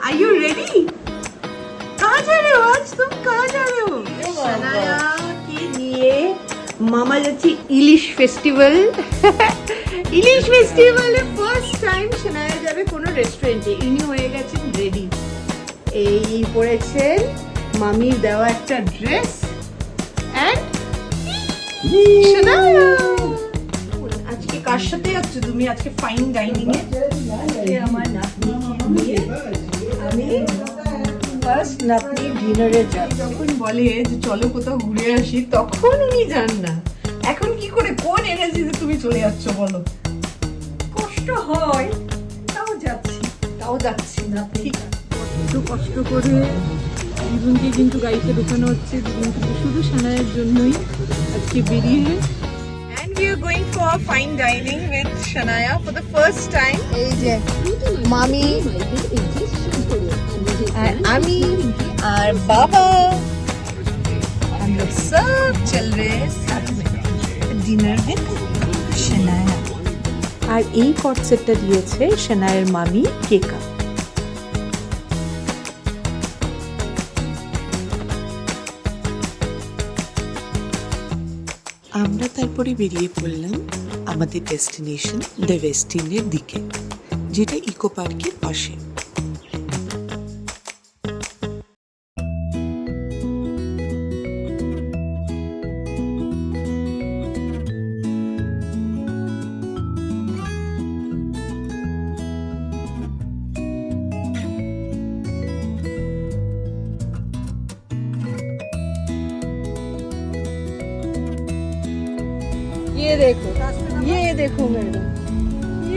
Are you ready? कहाँ जा रहे हो आज तुम? कहाँ जा रहे हो? शनाया के लिए मामा যাচ্ছি ইলিশ ফেস্টিভ্যাল। ইলিশ ফেস্টিভ্যালে ফার্স্ট টাইম শনায়া যাবে কোনো রেস্টুরেন্টে। ইনি হয়ে গেছেন রেডি। এই পরেছেন মামির দেওয়া একটা ড্রেস এন্ড শনায়া। আজকে কার সাথে যাচ্ছ তুমি? আজকে ফাইন ডাইনিং এ আমার নাতনি নিয়ে আমি ফার্স্ট নাতনি ডিনারে যাব। যখন বলে যে চলো কোথাও ঘুরে আসি তখন উনি যান না। এখন কি করে কোন এনার্জিতে তুমি চলে যাচ্ছ বলো? কষ্ট হয় তাও যাচ্ছি না। ঠিক আছে, একটু কষ্ট করে জীবনকে কিন্তু গাড়িতে ঢোকানো হচ্ছে শুধু শনায়ার জন্যই আজকে বেরিয়ে। And we are going for fine dining with Shanaya for the first time. এই যে মামি আর আমি আর বাবা हम लोग सब चल रहे हैं साथ में डिनर विद शनाया। আর এই কট সেটটা দিয়েছে শনায়ার মামি কেকা। আমরা তারপরে বেরিয়ে পড়লাম আমাদের ডেস্টিনেশন দ্য ওয়েস্টিনের দিকে, যেটা ইকো পার্কের পাশে।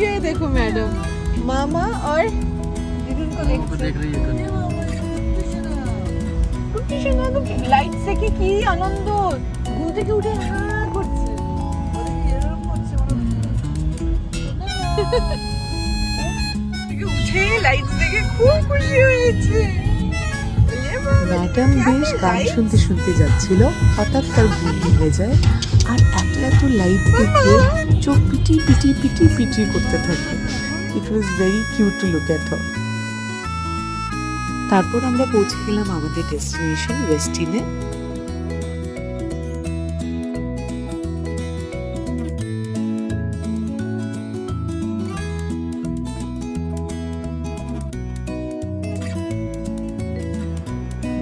ये देखो मैडम मामा और दीदी को देख रही है। কুটি শোনা তো লাইট থেকে কি আনন্দ, ঘুম থেকে উঠে করছে উঠে লাইট দেখে খুব খুশি হয়েছে। ম্যাডাম বেশ গান শুনতে শুনতে যাচ্ছিল, হঠাৎ তার ঘুম ভেঙে যায় আর এত লাইট দেখে চোখ পিটি পিটি পিটি পিটি করতে থাকে। It was very cute to look at her. তারপর আমরা পৌঁছে গেলাম আমাদের ডেস্টিনেশন ওয়েস্টিনে।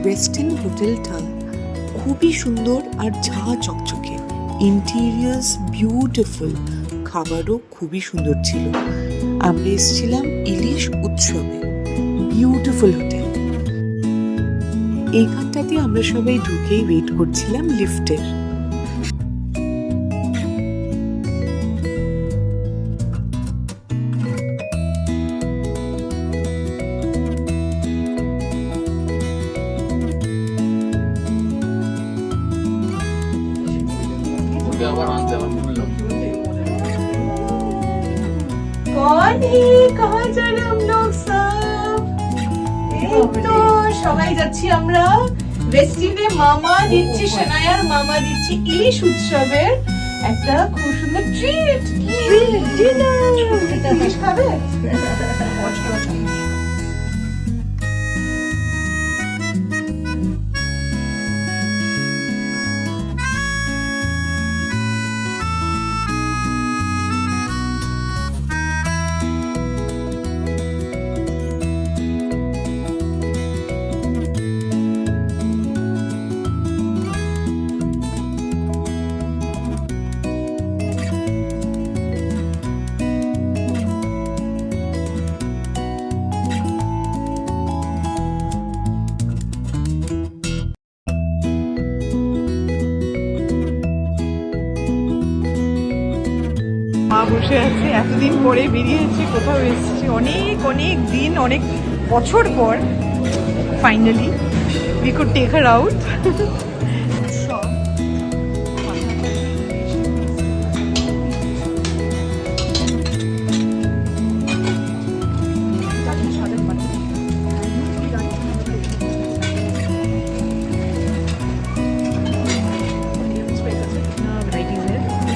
ওয়েস্টিন হোটেলটা খুবই সুন্দর আর ঝা চকচকে, ইন্টেরিয়ার্স বিউটিফুল, খাবারও খুবই সুন্দর ছিল। আমরা এসেছিলাম ইলিশ উৎসবে, বিউটিফুল হোটেল। এইখানটাতে আমরা সবাই ঢুকেই ওয়েট করছিলাম লিফটের। कहाँ जा रहे हम लोग सब? এই তো সবাই যাচ্ছি আমরা ওয়েস্টিনে। মামা দিচ্ছি শনায়ার মামা দিচ্ছি ইলিশ উৎসবের একটা খুব সুন্দর ট্রিট ডিনার। ইলিশ খাবে? মা বসে আছে, এতদিন পরে বেরিয়েছে, কোথাও এসেছে অনেক দিন, অনেক বছর পর finally we could take her out.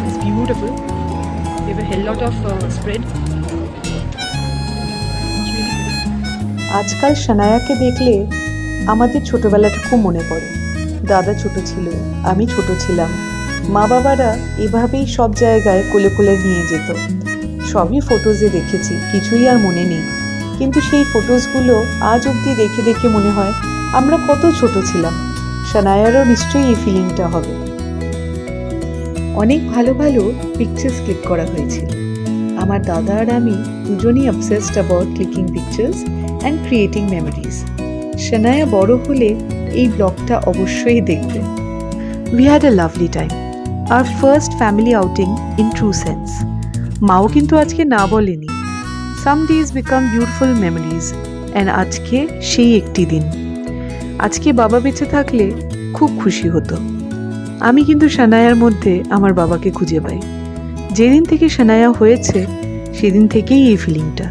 It's beautiful. They have a hell lot of spread. It's really good. আজকাল সানায়াকে দেখলে আমাদের ছোটবেলাটা খুব মনে পড়ে। দাদা ছোট ছিল, আমি ছোট ছিলাম, মা বাবারা এভাবেই সব জায়গায় কোলে কোলে নিয়ে যেত। সবই ফটোজে দেখেছি, কিছুই আর মনে নেই, কিন্তু সেই ফটোজগুলো আজ অবধি দেখে দেখে মনে হয় আমরা কত ছোট ছিলাম। সানায়ারও নিশ্চয়ই এই ফিলিংটা হবে। অনেক ভালো ভালো পিকচার্স ক্লিক করা হয়েছিল। আমার দাদা আর আমি দুজনই obsessed about clicking pictures and creating memories. Sanaya বড় হলে এই ব্লগটা অবশ্যই দেখবে। We had a lovely time, our first family outing in true sense. মাও কিন্তু আজকে না বলেনি। Some days become beautiful memories, and আজকে সেই একটি দিন। আজকে বাবা বেঁচে থাকলে খুব খুশি হতো। আমি কিন্তু সানায়ার মধ্যে আমার বাবাকে খুঁজে পাই। যেদিন থেকে সানায়া হয়েছে সেদিন থেকেই এই ফিলিংটা।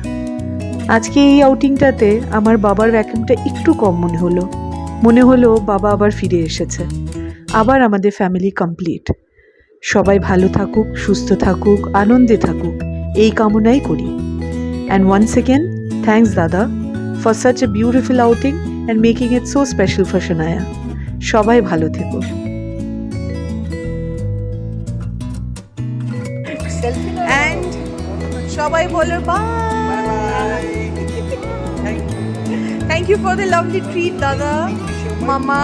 আজকে এই আউটিংটাতে আমার বাবার ভ্যাকুমটা একটু কম মনে হলো বাবা আবার ফিরে এসেছে। আবার আমাদের ফ্যামিলি কমপ্লিট। সবাই ভালো থাকুক, সুস্থ থাকুক, আনন্দে থাকুক, এই কামনাই করি। অ্যান্ড ওয়ান্স এগেন থ্যাঙ্কস দাদা for such a beautiful outing and making it so special for Sanaya. সবাই ভালো থেকো। And সবাই বলো bye. Thank you for the lovely treat, Dada. Mama.